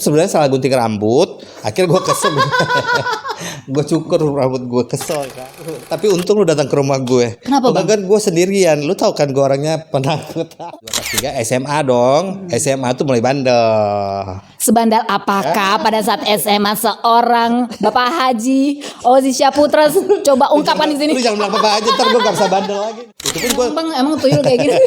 Sebenarnya salah gunting rambut, akhirnya gue kesel, gue cukur rambut gue, kesel kan. Tapi untung lu datang ke rumah gue. Kenapa, Bang? Kan gue sendirian, lu tahu kan gue orangnya penakut. 2 kelas 3 SMA dong, SMA tuh mulai bandel. Sebandal apakah pada saat SMA seorang Bapak Haji Ozi Syaputra? Coba ungkapkan di sini. Lu jangan bilang apa aja, ntar gue gak bisa bandel lagi. Itu pun gue Emang tuyul kayak gini.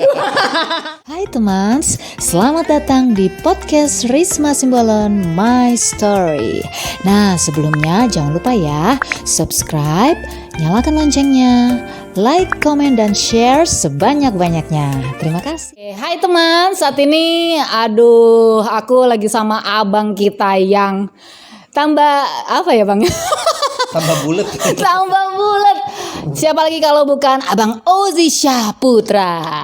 Hai teman, selamat datang di podcast Risma Simbolon My Story. Nah sebelumnya jangan lupa ya, subscribe, nyalakan loncengnya, like, komen, dan share sebanyak-banyaknya. Terima kasih. Hai teman, saat ini aku lagi sama abang kita yang tambah apa ya bang? tambah bulet. Tambah bulat. Siapa lagi kalau bukan Abang Ozi Syaputra.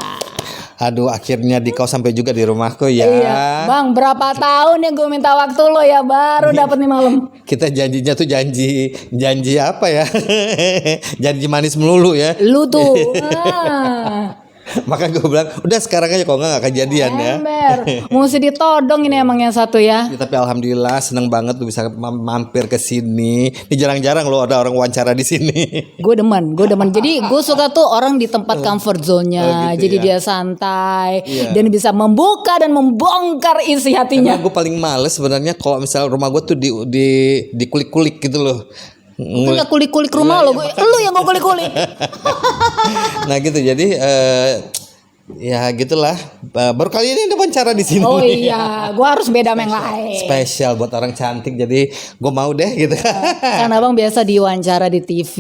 Aduh, akhirnya kau sampai juga di rumahku ya. Iya, Bang, berapa tahun yang gue minta waktu lo ya baru dapat nih malam. Kita janjinya tuh janji apa ya? Janji manis melulu ya. Lu tuh. Maka gue bilang udah sekarang aja, kalau nggak kejadian ya. Ember, mesti ditodong ini emang yang satu ya. Ya, tapi alhamdulillah seneng banget lu bisa mampir ke sini. Ini jarang-jarang lo ada orang wawancara di sini. Gue demen. Jadi gue suka tuh orang di tempat comfort zone-nya. gitu Jadi ya. dia santai Iya. dan bisa membuka dan membongkar isi hatinya. Karena gue paling males sebenarnya kalau misalnya rumah gue tuh di kulik-kulik gitu loh. Gue nggak kulik-kulik rumah lo, lu yang gue kulik-kulik. Nah gitu, jadi ya gitulah. Baru kali ini ada wawancara di sini. Oh iya, gue harus beda sama yang lain. Spesial buat orang cantik, jadi gue mau deh gitu. Kan abang biasa diwawancara di TV.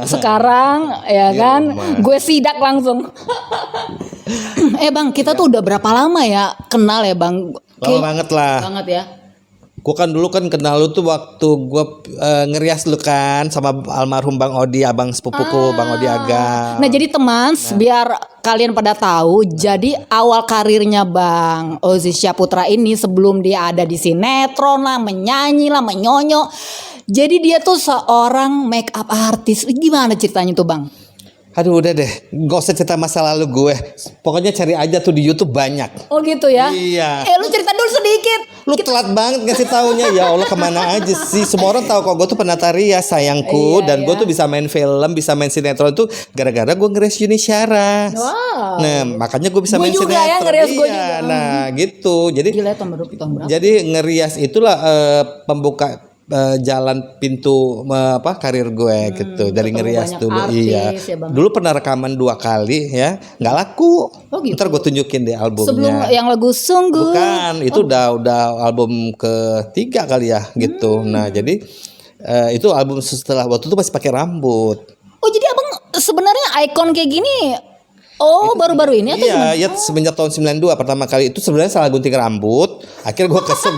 Sekarang ya kan, gue sidak langsung. Bang, kita tuh udah berapa lama ya kenal ya bang? Lama banget lah. Banget ya. Gue kan dulu kan kenal lu tuh waktu gue ngerias lu kan sama almarhum Bang Odi, abang sepupuku Bang Odi Agam. Nah jadi teman, biar kalian pada tahu, jadi awal karirnya Bang Ozi Syaputra ini sebelum dia ada di sinetron lah, menyanyi lah, menyonyo. Jadi dia tuh seorang make up artist. Gimana ceritanya tuh Bang? Aduh udah deh, gak usah cerita masa lalu gue. Pokoknya cari aja tuh di YouTube banyak. Oh gitu ya? Iya. Lu cerita dulu sedikit. Lu telat banget ngasih taunya. Ya Allah, kemana aja sih? Semua orang tahu kok gue tuh penata rias sayangku. Iya, Dan gue iya. tuh bisa main film, bisa main sinetron tuh gara-gara gue ngeres Yuni Syara. Wow. Nah makanya gue bisa Gue main juga sinetron. ya, ngeres gue Iya, juga. nah gitu. Jadi Gila tahun berapa? Jadi ngerias itulah pembuka jalan pintu karir gue gitu, dari ketemu ngerias banyak dulu. artis, Iya. ya, Bang. Dulu pernah rekaman 2 kali ya, nggak laku. Oh, gitu. Ntar gue tunjukin deh albumnya. Sebelum yang lagu Sungguh. Bukan, itu udah album ketiga kali ya gitu. Nah jadi itu album setelah waktu itu masih pakai rambut. Oh jadi abang sebenarnya ikon kayak gini. Oh baru-baru ini atau gimana? Iya, ya semenjak tahun 92 pertama kali itu sebenarnya salah gunting rambut. Akhirnya gue kesel.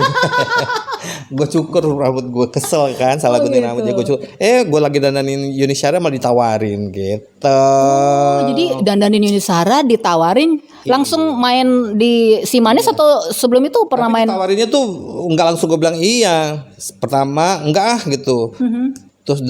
Gue cukur rambut gue, kesel kan salah gunting gitu. rambutnya gue cukur. Gue lagi dandanin Yuni Syara malah ditawarin gitu. Oh, jadi dandanin Yuni Syara ditawarin langsung main di Si Manis atau sebelum itu pernah main? Tawarinnya tuh nggak langsung gue bilang iya. Pertama enggak gitu. Terus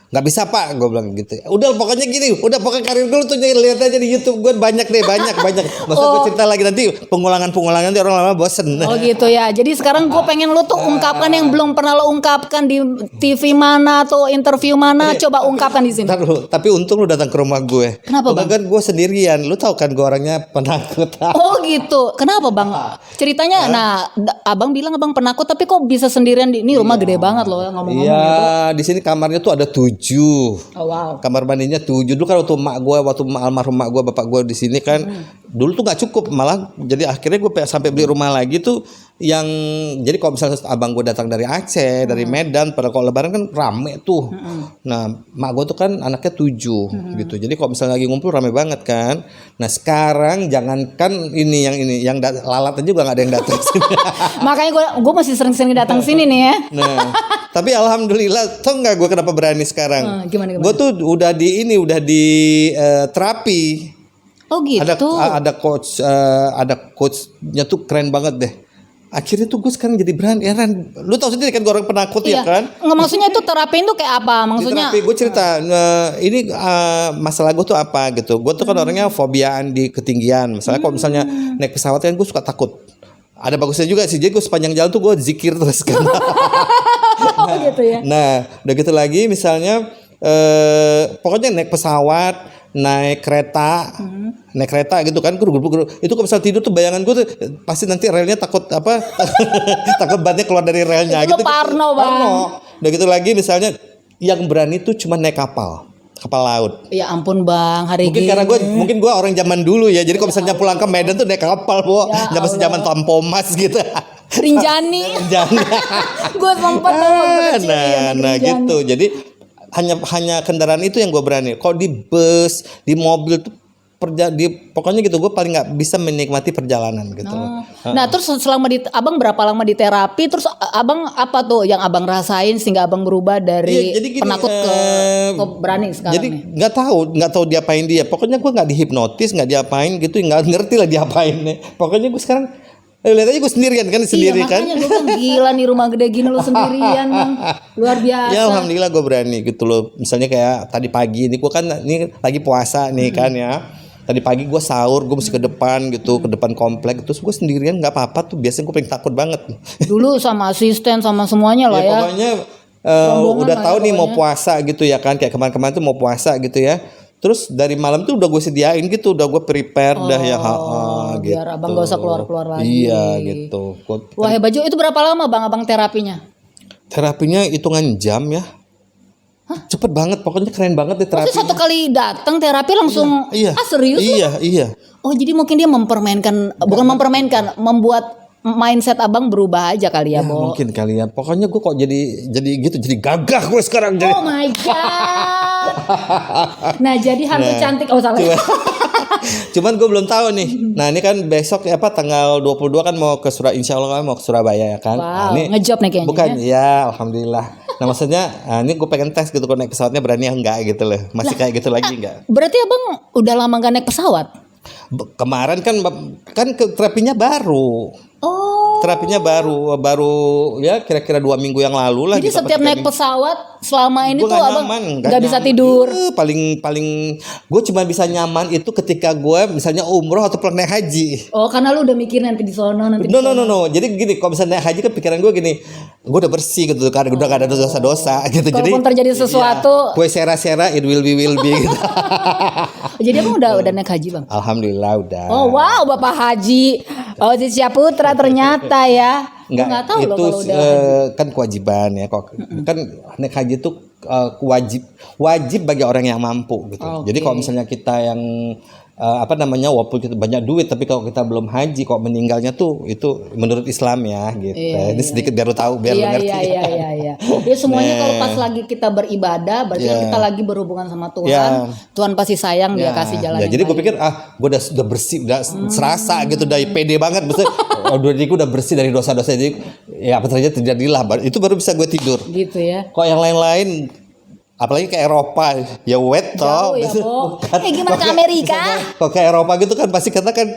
nggak bisa pak, gue bilang gitu. Udah pokoknya gini, pokoknya karir dulu tuh lihat aja di YouTube gue banyak. Maksud gue cerita lagi nanti pengulangan nanti orang lama bosen. Oh gitu ya. Jadi sekarang gue pengen lu tuh ungkapkan yang belum pernah lo ungkapkan di TV mana atau interview mana, coba ungkapkan di sini. Ntar lu, tapi untung lu datang ke rumah gue. Kenapa, Bang? Kan gue sendirian, lu tahu kan gue orangnya penakut. Oh gitu. Kenapa bang? Ceritanya, abang bilang abang penakut, tapi kok bisa sendirian di ini rumah gede banget loh ngomong-ngomong. Iya, di sini kamarnya tuh ada 7. Oh wow. Kamar mandinya 7. Dulu kan waktu almarhum mak gue, bapak gue di sini kan, dulu tuh nggak cukup, malah jadi akhirnya gue sampai beli rumah lagi tuh yang jadi kalau misalnya abang gue datang dari Aceh, dari Medan, pada kalau lebaran kan rame tuh. Nah, mak gue tuh kan anaknya 7 gitu. Jadi kalau misalnya lagi ngumpul rame banget kan. Nah, sekarang jangankan yang lalat aja juga nggak ada yang datang sini. Makanya gue masih sering-sering datang sini nih ya. Nah, tapi alhamdulillah, tau nggak gue kenapa berani sekarang? Gimana? Gue tuh udah di terapi. Oh gitu. Ada coachnya tuh keren banget deh. Akhirnya tuh gue sekarang jadi berani. Lu tau sendiri kan gue orang penakut ya kan? Nggak, maksudnya itu terapi itu kayak apa? Maksudnya? Di terapi gue cerita ini masalah gue tuh apa gitu. Gue tuh kan orangnya fobiaan di ketinggian. Misalnya kalau misalnya naik pesawat kan gue suka takut. ada bagusnya juga sih. Jadi gue sepanjang jalan tuh gue zikir terus kan. Oh gitu ya. Nah, udah gitu lagi misalnya pokoknya naik pesawat, naik kereta gitu kan, itu kalau misalnya tidur tuh bayangan gue tuh pasti nanti relnya takut apa takut bannya keluar dari relnya Itu gitu. parno, Bang. Udah gitu lagi misalnya yang berani tuh cuma naik kapal laut. Ya ampun Bang, hari Mungkin gini. karena mungkin gue orang zaman dulu ya. Jadi kalau misalnya pulang ke Medan tuh naik kapal, Bu. Ya Zaman Tampomas gitu. Rinjani. Jangan. Gue sempat tuh waktu kecil ya, naik Nah Rinjani. gitu. Jadi hanya kendaraan itu yang gue berani. Kalau di bus, di mobil tuh pokoknya gitu gue paling nggak bisa menikmati perjalanan gitu loh. Nah terus selama Abang berapa lama di terapi? Terus Abang apa tuh yang Abang rasain sehingga Abang berubah dari Iya, jadi gini, penakut ke berani sekarang jadi nih? nggak tahu diapain dia. Pokoknya gue nggak dihipnotis, nggak diapain gitu, nggak ngerti lah diapain. Pokoknya gue sekarang lihat aja gue sendirian kan sendiri kan. Makanya gue bilang gila nih rumah gede gini lo sendirian Bang. Luar biasa. Ya alhamdulillah gue berani gitu loh. Misalnya kayak tadi pagi ini gue kan ini lagi puasa nih kan ya. Tadi pagi gue sahur, gue mesti ke depan gitu, ke depan komplek. Terus gue sendirian nggak apa-apa tuh. Biasanya gue paling takut banget. Dulu sama asisten sama semuanya lah Ya ya. pokoknya Rombongan udah lah tahu ya nih mau pokoknya. puasa gitu ya kan. Kayak kemarin-kemarin tuh mau puasa gitu ya. Terus dari malam tuh udah gue sediain gitu, udah gue prepare dah ya gitu. Biar Abang gak usah keluar-keluar lagi. Iya gitu. Wah hebat juga. Itu berapa lama Bang Abang terapinya? Terapinya hitungan jam ya. Cepet banget, pokoknya keren banget deh Maksudnya terapinya. satu kali datang terapi langsung Iya. ah serius? Iya. Oh jadi mungkin dia membuat mindset Abang berubah aja kali ya, Ya, Bo. mungkin kali ya. Pokoknya gue kok jadi gitu, jadi gagah gue sekarang jadi. Oh my god. Nah jadi hantu cantik. Oh salah. Cuman gue belum tahu nih. Nah ini kan besok tanggal 22 kan mau ke Insya Allah kan mau ke Surabaya ya kan. Wow, Nah, ini ngejob nih kayaknya. bukan ya alhamdulillah. Nah maksudnya ini gue pengen tes gitu kalau naik pesawatnya berani enggak gitu loh. Masih kayak gitu lagi enggak. Berarti Abang udah lama gak naik pesawat? Kemarin kan terapinya baru. Oh. Terapinya baru ya kira-kira 2 minggu yang lalu lah. Jadi gitu, setiap apa 3 naik minggu. pesawat selama ini Gua tuh nggak Abang nyaman, gak bisa nyaman. tidur. Paling gue cuma bisa nyaman itu ketika gue misalnya umroh atau pulang naik haji. Oh karena lu udah mikir nanti di sono nanti. No. Jadi gini, kalau misalnya naik haji kan pikiran gue gini, gue udah bersih gitu karena udah gak ada dosa-dosa gitu. Kalaupun terjadi sesuatu, gue sera-sera it will be gitu. Jadi Abang udah naik haji Bang. Alhamdulillah udah. Oh wow Bapak Haji. Oh Cia Putra ternyata ya. Nggak tahu itu loh kalau udah kan kewajiban ya kok. Kan naik haji itu wajib bagi orang yang mampu gitu. Oke. Jadi kalau misalnya kita yang walaupun kita banyak duit tapi kalau kita belum haji kok meninggalnya tuh itu menurut Islam ya gitu. Ini sedikit biar lu tahu biar lu ngerti. Iya. Ya semuanya kalau pas lagi kita beribadah berarti kan kita lagi berhubungan sama Tuhan. Ya. Tuhan pasti sayang dia kasih jalan. yang Jadi gue baik. pikir gue udah bersih, udah serasa gitu, udah pede banget. Maksudnya diriku udah bersih dari dosa-dosa. Jadi ya apa terjadi terjadilah. Itu baru bisa gue tidur. Gitu ya. Kok yang lain-lain apalagi ke Eropa ya wet toh. Jauh ya, Bo. Gimana ke Amerika? Kok ke Eropa gitu kan pasti kita kan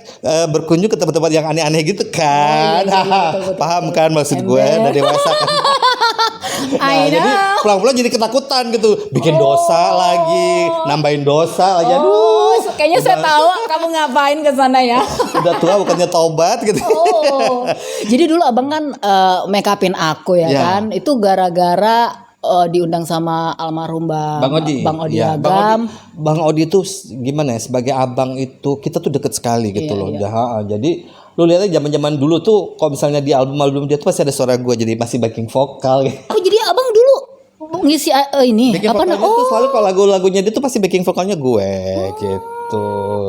berkunjung ke tempat-tempat yang aneh-aneh gitu kan. betul. Paham kan maksud gue Ember. udah dewasa kan. I Jadi know. pulang-pulang jadi ketakutan gitu. Bikin dosa lagi, nambahin dosa lagi. Aduh. Oh, kayaknya saya tahu kamu ngapain ke sana ya. Udah tua bukannya taubat gitu. Oh. Jadi dulu Abang kan make upin aku ya Ya. kan. Itu gara-gara diundang sama almarhum Bang Odi Ya, Agam. Bang Odi itu gimana ya sebagai abang itu kita tuh deket sekali gitu loh. Jadi lu lihat aja zaman-zaman dulu tuh kalau misalnya di album dia tuh pasti ada suara gue jadi masih backing vokal gitu. Oh jadi Abang dulu ngisi ini Backing apa vokalnya tuh selalu kalau lagu-lagunya dia tuh pasti backing vokalnya gue gitu.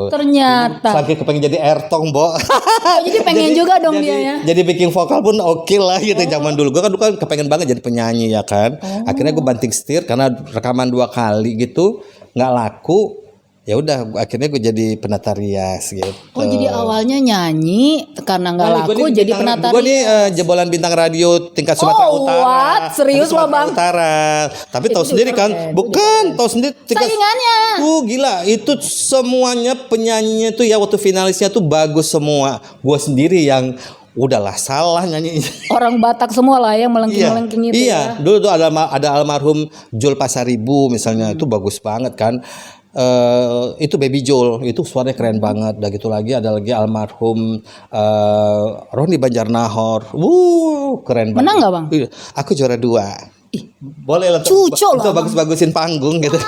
ternyata. Lagi kepengen jadi Ertong, Bo. Oh, jadi pengen juga dong dia ya. Jadi backing vokal pun oke lah gitu zaman dulu. Gue kan kepengen banget jadi penyanyi ya kan. Akhirnya gue banting setir karena rekaman 2 kali gitu nggak laku. Ya udah akhirnya gue jadi penata rias gitu. Oh jadi awalnya nyanyi karena nggak laku jadi penata Gue nih jebolan bintang radio tingkat Sumatera Oh, Utara. what? Serius Tapi lo, Sumatera Bang? Utara. Tapi tahu sendiri kan, bukan tahu sendiri tingkat. saingannya. Gila, itu semuanya penyanyinya tuh ya waktu finalisnya tuh bagus semua. Gue sendiri yang udahlah salah nyanyi. Orang Batak semua lah yang melengking-melengking itu Iya, ya. dulu tuh ada almarhum Jul Pasaribu misalnya itu bagus banget kan. itu Baby Joel, itu suaranya keren banget. Udah gitu lagi ada lagi almarhum Roni Banjarnahor. Keren banget. Menang nggak, Bang? Aku juara 2. Boleh lah, Cucok loh, untuk bagus-bagusin panggung gitu.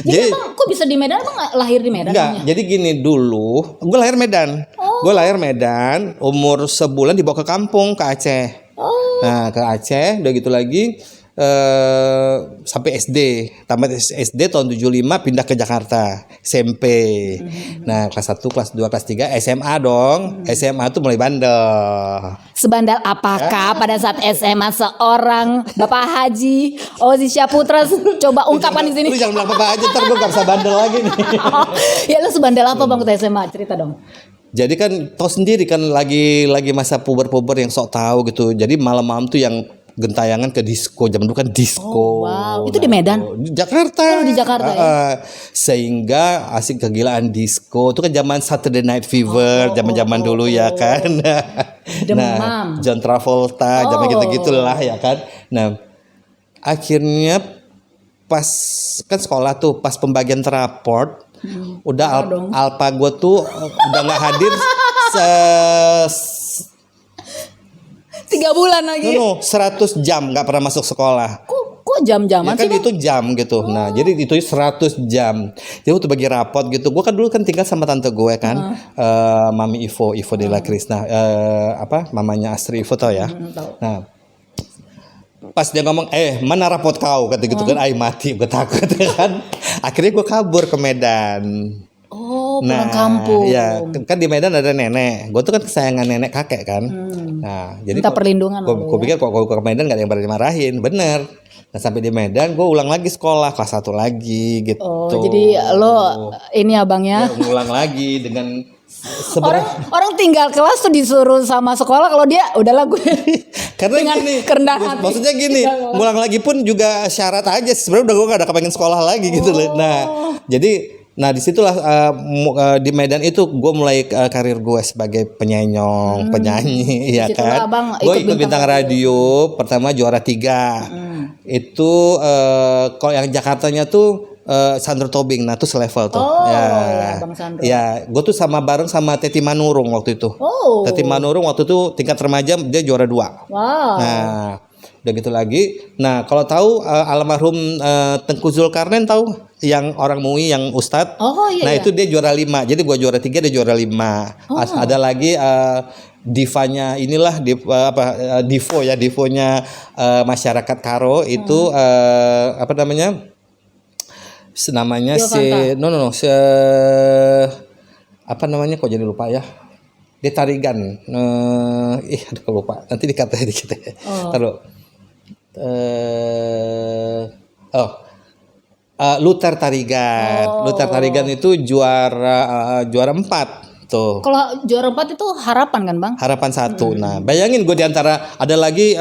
Jadi Bang, kok bisa di Medan? Bang lahir di Medan? Enggak, jadi gini dulu, gue lahir Medan. Gue lahir Medan, umur sebulan dibawa ke kampung, ke Aceh. Nah, ke Aceh, udah gitu lagi sampai SD. Tamat SD tahun 75 pindah ke Jakarta, SMP. Nah, kelas 1, kelas 2, kelas 3 SMA dong. SMA tuh mulai bandel. Sebandal apakah pada saat SMA seorang Bapak Haji Ozi Syaputra? Coba ungkapkan di sini. Lu jangan bilang apa aja, ntar gue gak bisa bandel lagi nih. Ya lu sebandal apa Bang waktu SMA? Cerita dong. Jadi kan tau sendiri kan lagi masa puber-puber yang sok tahu gitu. Jadi malam-malam tuh yang gentayangan ke disco, zaman dulu kan disco. Wow, itu di Medan? Di Jakarta. Di Jakarta ya. Sehingga asik kegilaan disco. Itu kan zaman Saturday Night Fever, zaman-zaman dulu ya kan. Nah, John Travolta, zaman gitu-gitulah ya kan. Nah, akhirnya pas kan sekolah tuh pas pembagian raport udah alpa gue tuh udah nggak hadir 3 bulan lagi. 100 jam nggak pernah masuk sekolah. Kok jam-jaman Ya kan sih? itu jam gitu. Nah, jadi itu 100 jam. Jadi waktu bagi rapot gitu. Gue kan dulu kan tinggal sama tante gue kan, Mami Ivo Della Krisna, mamanya Astri Ivo tau ya. Nah, pas dia ngomong, mana rapot kau? Kata gitu kan, mati, gue takut kan. Akhirnya gue kabur ke Medan. Pulang kampung. Ya, kan di Medan ada nenek. Gue tuh kan kesayangan nenek kakek kan. Nah, jadi minta perlindungan. Gue pikir kok gue ke Medan gak ada yang berani marahin, bener. Nah, sampai di Medan gue ulang lagi sekolah kelas 1 lagi gitu. Oh, jadi lo ini abangnya. Ya, ngulang lagi dengan orang tinggal kelas tuh disuruh sama sekolah, kalau dia udahlah gue. Karena dengan gini, kerendahan hati. maksudnya gini, ngulang lagi pun juga syarat aja. Sebenarnya udah gue gak ada kepengen sekolah lagi gitu loh. Nah, jadi disitulah di Medan itu gue mulai karir gue sebagai penyanyi, ya kan. Gue ikut bintang radio, pertama juara 3. Itu kalau yang Jakartanya tuh Sandro Tobing, nah tuh selevel tuh. Ya, Bang Sandro. Ya, gue tuh bareng sama Teti Manurung waktu itu. Teti Manurung waktu itu tingkat remaja dia juara 2. Wow. Nah, udah gitu lagi. Nah, kalau tahu almarhum Tengku Zulkarnain tahu yang orang MUI yang Ustadz. Nah, itu dia juara 5. Jadi gua juara 3, dia juara 5. Ada lagi divanya inilah divo ya, divonya masyarakat Karo itu apa namanya? Namanya apa namanya kok jadi lupa ya? Dia Tarigan. Aduh lupa. Nanti dikata dikit ya. Taruh. Luther Tarigan. Luther Tarigan itu juara 4 tuh. Kalau juara 4 itu harapan kan, Bang? Harapan 1. Nah, bayangin gue diantara ada lagi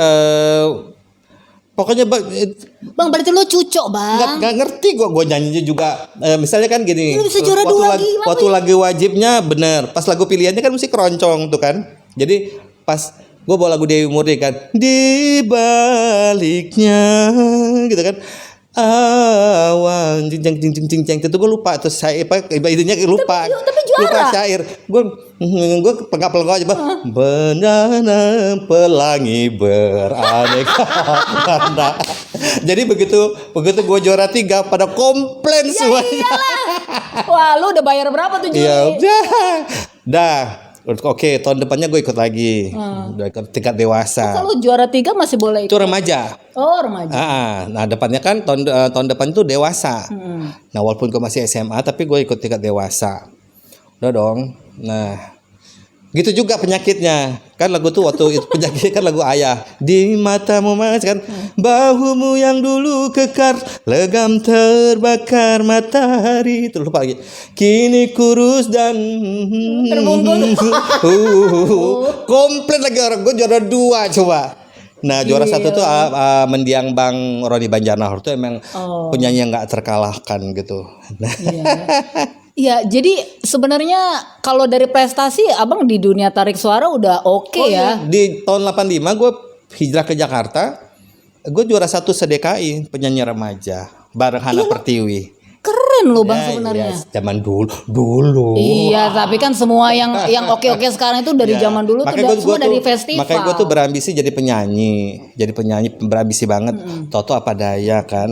pokoknya Bang, berarti lo cucok, Bang. Nggak ngerti gue nyanyinya juga. Misalnya kan gini. Lo bisa juara 2 lagi. Waktu lagu wajibnya bener. Pas lagu pilihannya kan mesti keroncong tuh kan. Jadi pas gue bawa lagu Dewi Murni kan, di baliknya gitu kan, awan jeng itu gue lupa terus saya idenya lupa. Tapi juara. Lupa syair. Gue pelengok aja, Banana pelangi beraneka warna. Jadi begitu gue juara 3 pada komplain semuanya. Wah, lu udah bayar berapa tuh juri? Ya udah. Oke, tahun depannya gue ikut lagi. Udah ikut tingkat dewasa. Kalau juara 3 masih boleh ikut? Itu remaja. Oh, remaja. Nah, depannya kan tahun depan itu dewasa. Nah, walaupun gue masih SMA tapi gue ikut tingkat dewasa. Udah dong. Nah, gitu juga penyakitnya. Kan lagu tuh waktu itu penyakit kan lagu Ayah. Di matamu mas kan, bahumu yang dulu kekar, legam terbakar matahari. Itu lupa lagi. Kini kurus dan terbungkul. Komplit lagi orang. Gue juara 2 coba. Nah, juara 1 tuh mendiang Bang Roni Banjarnahor tuh emang penyanyi yang nggak terkalahkan gitu. Nah. Iya, jadi sebenarnya kalau dari prestasi abang di dunia tarik suara udah oke ya. Di tahun 85 gue hijrah ke Jakarta, gue juara 1 se-DKI penyanyi remaja bareng Hana Pertiwi. keren loh Bang Ya, sebenarnya. ya, zaman dulu. Iya, tapi kan semua yang oke-oke sekarang itu dari Ya, zaman dulu tuh makanya semua tuh- dari festival. Makanya gue tuh berambisi jadi penyanyi berambisi banget. Toto apa daya kan,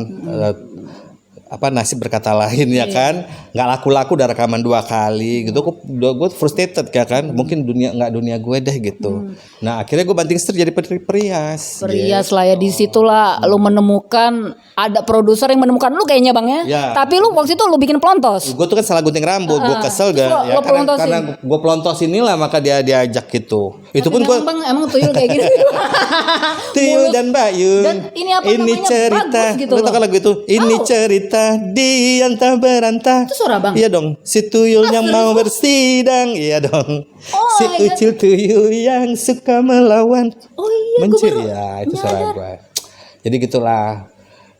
apa nasib berkata lain ya kan, nggak laku-laku udah rekaman 2 kali gitu. Gue frustrated ya kan, mungkin nggak dunia gue deh gitu. Nah akhirnya gue banting setir jadi perias. Perias lah ya, disitulah lu menemukan, ada produser yang menemukan lu kayaknya Bang ya. Ya. Tapi lu waktu itu lu bikin pelontos. Gue tuh kan salah gunting rambut, gue kesel Terus gak lo- ya lo pelontosin? karena gue pelontosin inilah maka dia diajak gitu. Itu Tapi pun gue memang Bang emang tuyul kayak gitu. Tuyul dan Bayu. Dan ini apa namanya, cerita. bagus gitu Lo tau loh. kan lagu itu? Ini Tahu. cerita di antah berantah. Itu suara Bang? Iya dong. Si tuyul yang mau bersidang. Iya dong. Oh, Si iya. ucil tuyul yang suka melawan. Oh iya, gue Mencil baru ya itu suara gue. Jadi gitulah.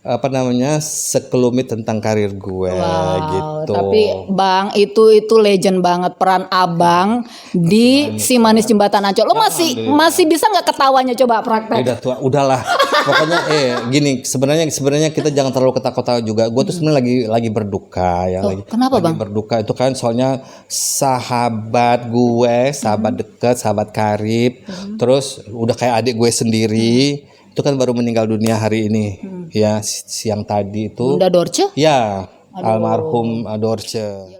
Apa namanya, sekelumit tentang karir gue gitu. Tapi Bang itu legend banget peran Abang di Si Manis Jembatan Ancol. Lo masih bisa nggak ketawanya coba praktek? Udah tua, udahlah. Pokoknya gini, sebenarnya kita jangan terlalu ketawa-ketawa juga. Gue tuh sebenarnya lagi berduka ya, kenapa, lagi Bang? berduka itu kan soalnya sahabat gue, sahabat deket, sahabat karib, terus udah kayak adik gue sendiri, itu kan baru meninggal dunia hari ini. Ya, siang tadi itu. Bunda Dorce? Ya, almarhum Dorce.